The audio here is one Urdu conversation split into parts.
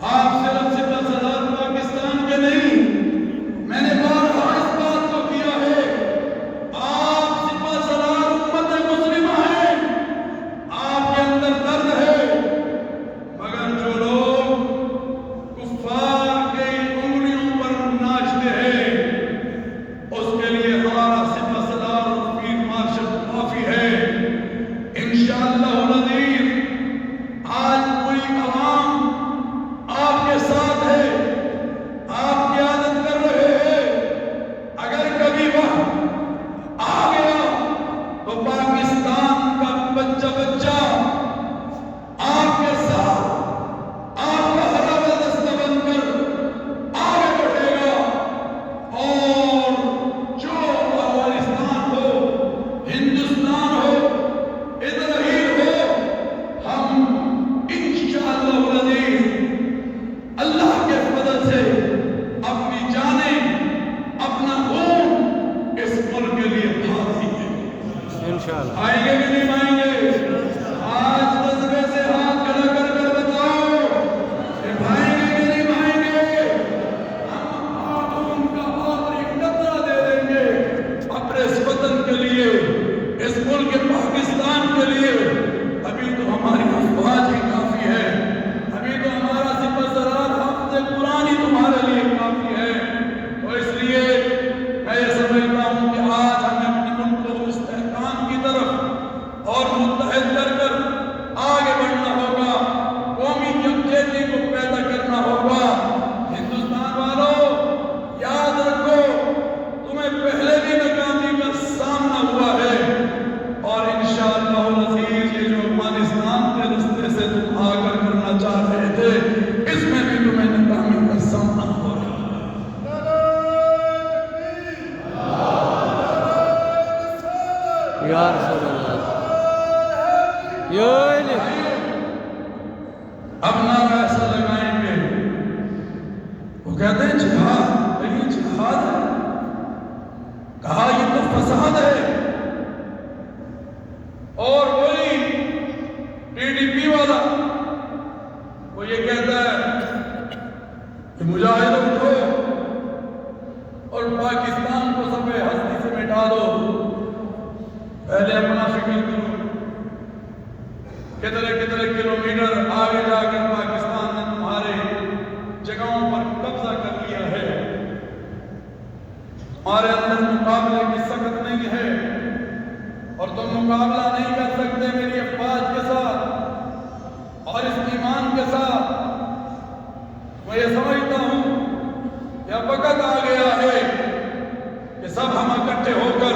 آپ صرف سپہ سالار پاکستان کے نہیں، میں نے بارہا اس بات کو کیا ہے، آپ سپہ سالار امت مسلمہ ہیں، آپ کے اندر درد ہے، مگر جو لوگ کفار کے انگلیوں پر ناچتے ہیں اس کے لیے ہمارا سپہ سالار اور فیلڈ مارشل کافی ہے۔ انشاءاللہ العزیز آج پوری عوام آپ کے ساتھ ہے، آپ قیادت کر رہے ہیں۔ اگر کبھی وقت آ گیا تو پاکستان کا بچہ بچہ آپ کے ساتھ آپ کا ہرا دستہ بن کر آگے بڑھے گا، اور جو افغانستان ہو، ہندوستان ہو، اسرائیل ہو، ہم انشاءاللہ العزیز اللہ کے فضل سے اپنی جانیں، اپنا خون اس ملک کے لیے بہا دیں گے۔ انشاءاللہ آئیں گے کہ نہیں آئیں گے؟ آج جذبے سے ہاتھ کھڑا کر کر بتاؤ کہ بھائیں گے کہ نہیں بھائیں گے؟ ہم خون کا آخری قطرہ دے دیں گے اپنے اس وطن کے لیے، اس ملک پاکستان کے لیے۔ ابھی تو ہماری افواج ہی کافی ہے، ابھی تو ہمارا سپہ سالار حافظ قرآن ہی تمہارے لیے کافی ہے۔ تو اس لیے میں یہ سمجھتا ہوں کہ آج ہمیں اپنے ملک کو استحکام کی طرف اور متحد کر کر آگے بڑھنا ہوگا، قومی یکجہتی کو پیدا کرنا ہوگا۔ ہندوستان والوں یاد رکھو، تمہیں پہلے بھی ناکامی کا سامنا ہوا ہے، اور انشاءاللہ العزیز یہ جو افغانستان کے رستے سے تم آ کر کرنا چاہ رہے تھے، اس میں بھی تمہیں ناکامی کا سامنا ہو رہا ہے۔ یا رسول اللہ یا علی۔ اب نعرہ ایسا لگائیں گے، وہ کہتے ہیں جہاد، یہ جہاد ہے، کہا یہ تو فساد ہے، اور وہی ٹی ڈی پی والا وہ یہ کہتا ہے کہ مجاہد اٹھو اور پاکستان کو صفحہ ہستی سے مٹا دو۔ پہلے اپنا فکر کرو، کتنے کتنے کلومیٹر آگے جا کر پاکستان نے تمہارے جگہوں پر قبضہ کر لیا ہے، ہمارے اندر مقابلے کی سخت نہیں ہے، اور تم مقابلہ نہیں کر سکتے میری افواج کے ساتھ اور اس ایمان کے ساتھ۔ میں یہ سمجھتا ہوں کہ اب وقت آ گیا ہے کہ سب ہم اکٹھے ہو کر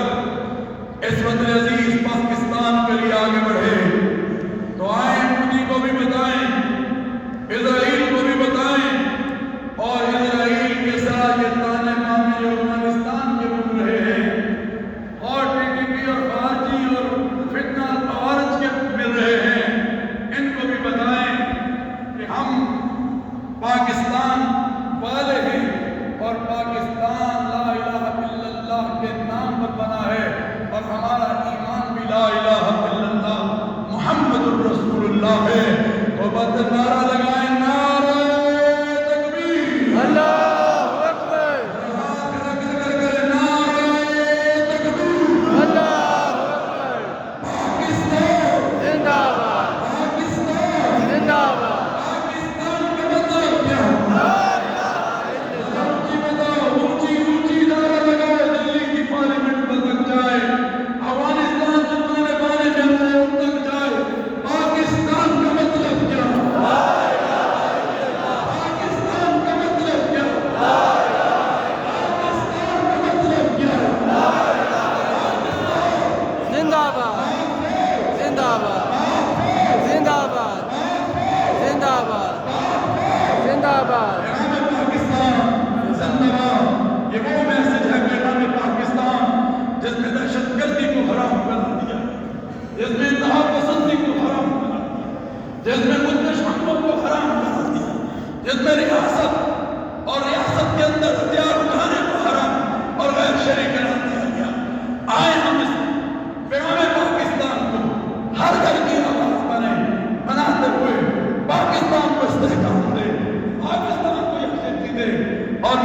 اس وطن عزیز پاکستان کے لیے آگے بڑھے۔ تو آئیں مودی کو بھی بتائیں، اسرائیل کو بھی بتائیں، اور اسرائیل کے ساتھ یہ تانے بانے جو افغانستان کے بن رہے ہیں، اور ٹی ٹی پی اور خارجی اور فتنہ العوارض کے مل رہے ہیں، ان کو بھی بتائیں کہ ہم پاکستان والے ہیں، اور پاکستان لا الہ الا اللہ کے نام پر بنا ہے، اور ہمارا ایمان بھی لا الہ الا اللہ محمد الرسول اللہ ہے۔ وہ بد نعرہ لگائیں، نعرہ تکبیر، اللہ اکبر، نعرہ تکبیر، اللہ اکبر، پاکستان زندہ باد، پاکستان زندہ باد، پاکستان کا مطلب کیا ہے؟ اونچی بتاؤ، اونچی اونچی نعرہ لگائے، دلی کی پارلیمنٹ پر تک جائے، افغانستان جو تانے بانے چل رہے ہیں ان تک جائے۔ پاکستان کا مطلب کیا ہے؟ پاکستان کا مطلب کیا ہے؟ پاکستان کا مطلب کیا ہے؟ زندہ باد، زندہ باد، زندہ باد، زندہ باد، زندہ باد۔ پیغام پاکستان زندہ باد، یہ وہ میسج ہے پیغام پاکستان جس میں دہشت گردی کو حرام کرا دیا، جس میں انتہا پسندی کو حرام کرا دیا، جس میں مدہش حملوں کو حرام کرا دیا، جس میں ریاست اور ریاست کے اندر ہتھیار اٹھانے کو حرام اور غیر شرعی قرار دیا گیا۔ آئے ہم اس پیغام پاکستان کو ہر گھر کی آواز بناتے ہوئے پاکستان کو استحکام دیں،